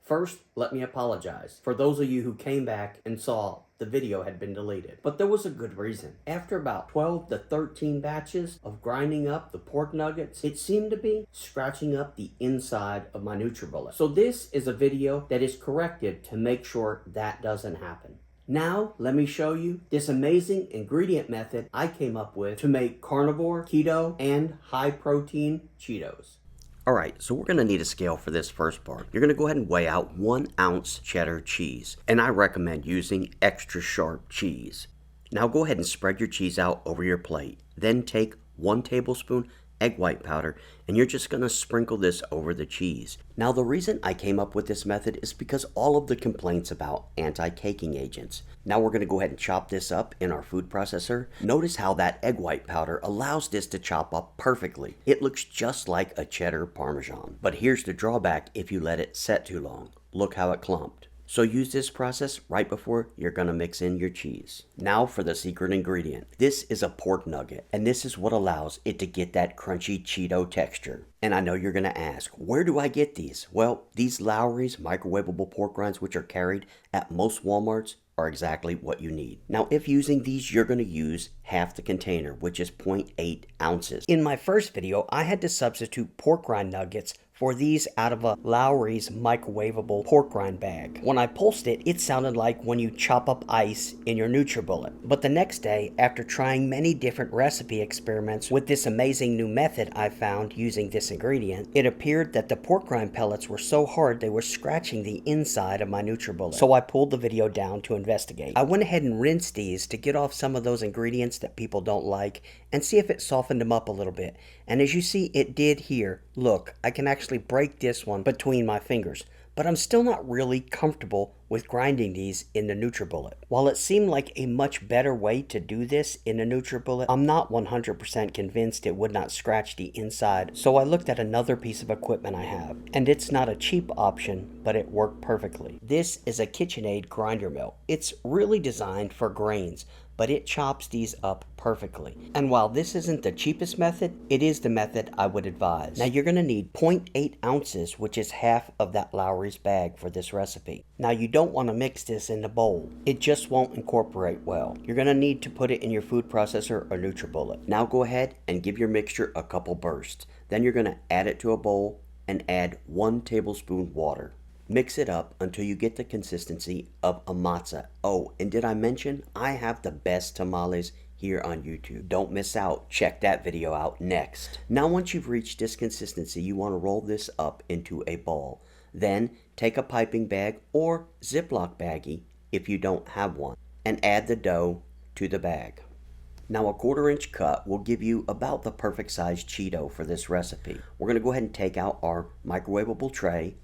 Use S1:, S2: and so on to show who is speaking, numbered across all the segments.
S1: First, let me apologize for those of you who came back and saw the video had been deleted. But there was a good reason. After about 12 to 13 batches of grinding up the pork nuggets, it seemed to be scratching up the inside of my NutriBullet. So this is a video that is corrected to make sure that doesn't happen. Now, let me show you this amazing ingredient method I came up with to make carnivore, keto, and high protein Cheetos. Alright, so we're going to need a scale for this first part. You're going to go ahead and weigh out 1 ounce cheddar cheese, and I recommend using extra sharp cheese. Now go ahead and spread your cheese out over your plate. Then take 1 tablespoon egg white powder, and you're just going to sprinkle this over the cheese. Now the reason I came up with this method is because all of the complaints about anti-caking agents. Now we're going to go ahead and chop this up in our food processor. Notice how that egg white powder allows this to chop up perfectly. It looks just like a cheddar Parmesan. But here's the drawback if you let it set too long. Look how it clumped. So use this process right before you're going to mix in your cheese. Now for the secret ingredient. This is a pork nugget, and this is what allows it to get that crunchy Cheeto texture. And I know you're going to ask, where do I get these? Well, these Lowry's microwavable pork rinds, which are carried at most Walmarts, are exactly what you need. Now, if using these, you're going to use half the container, which is 0.8 ounces. In my first video, I had to substitute pork rind nuggets for these out of a Lowry's microwavable pork rind bag. When I pulsed it, it sounded like when you chop up ice in your NutriBullet. But the next day, after trying many different recipe experiments with this amazing new method I found using this ingredient, it appeared that the pork rind pellets were so hard they were scratching the inside of my NutriBullet. So I pulled the video down to investigate. I went ahead and rinsed these to get off some of those ingredients that people don't like and see if it softened them up a little bit. And as you see, it did here. Look, I can actually break this one between my fingers, but I'm still not really comfortable with grinding these in the NutriBullet. While it seemed like a much better way to do this in the NutriBullet, I'm not 100% convinced it would not scratch the inside, so I looked at another piece of equipment I have, and it's not a cheap option, but it worked perfectly. This is a KitchenAid grinder mill. It's really designed for grains, but it chops these up perfectly. And while this isn't the cheapest method, it is the method I would advise. Now you're going to need 0.8 ounces, which is half of that Lowry's bag for this recipe. Now you don't want to mix this in the bowl. It just won't incorporate well. You're going to need to put it in your food processor or NutriBullet. Now go ahead and give your mixture a couple bursts. Then you're going to add it to a bowl and add 1 tablespoon water. Mix it up until you get the consistency of a matzah. Oh, and did I mention I have the best tamales here on YouTube? Don't miss out. Check that video out next. Now once you've reached this consistency, you want to roll this up into a ball. Then take a piping bag or Ziploc baggie if you don't have one and add the dough to the bag. Now a 1/4 inch cut will give you about the perfect size Cheeto for this recipe. We're going to go ahead and take out our microwavable tray,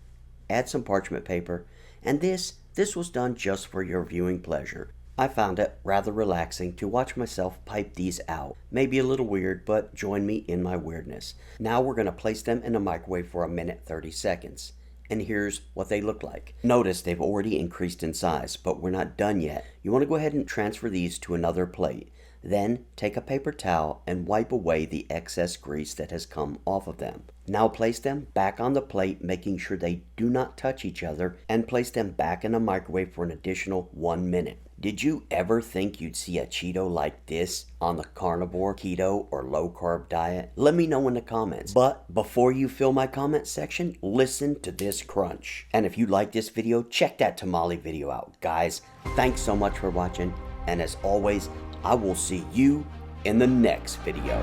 S1: add some parchment paper, and this was done just for your viewing pleasure. I found it rather relaxing to watch myself pipe these out. Maybe a little weird, but join me in my weirdness. Now we're going to place them in the microwave for 1:30 seconds. And here's what they look like. Notice they've already increased in size, but we're not done yet. You want to go ahead and transfer these to another plate. Then take a paper towel and wipe away the excess grease that has come off of them. Now place them back on the plate, making sure they do not touch each other, and place them back in the microwave for an additional 1 minute. Did you ever think you'd see a Cheeto like this on the carnivore, keto, or low-carb diet? Let me know in the comments. But before you fill my comment section, listen to this crunch. And if you like this video, check that tamale video out. Guys, thanks so much for watching, and as always, I will see you in the next video.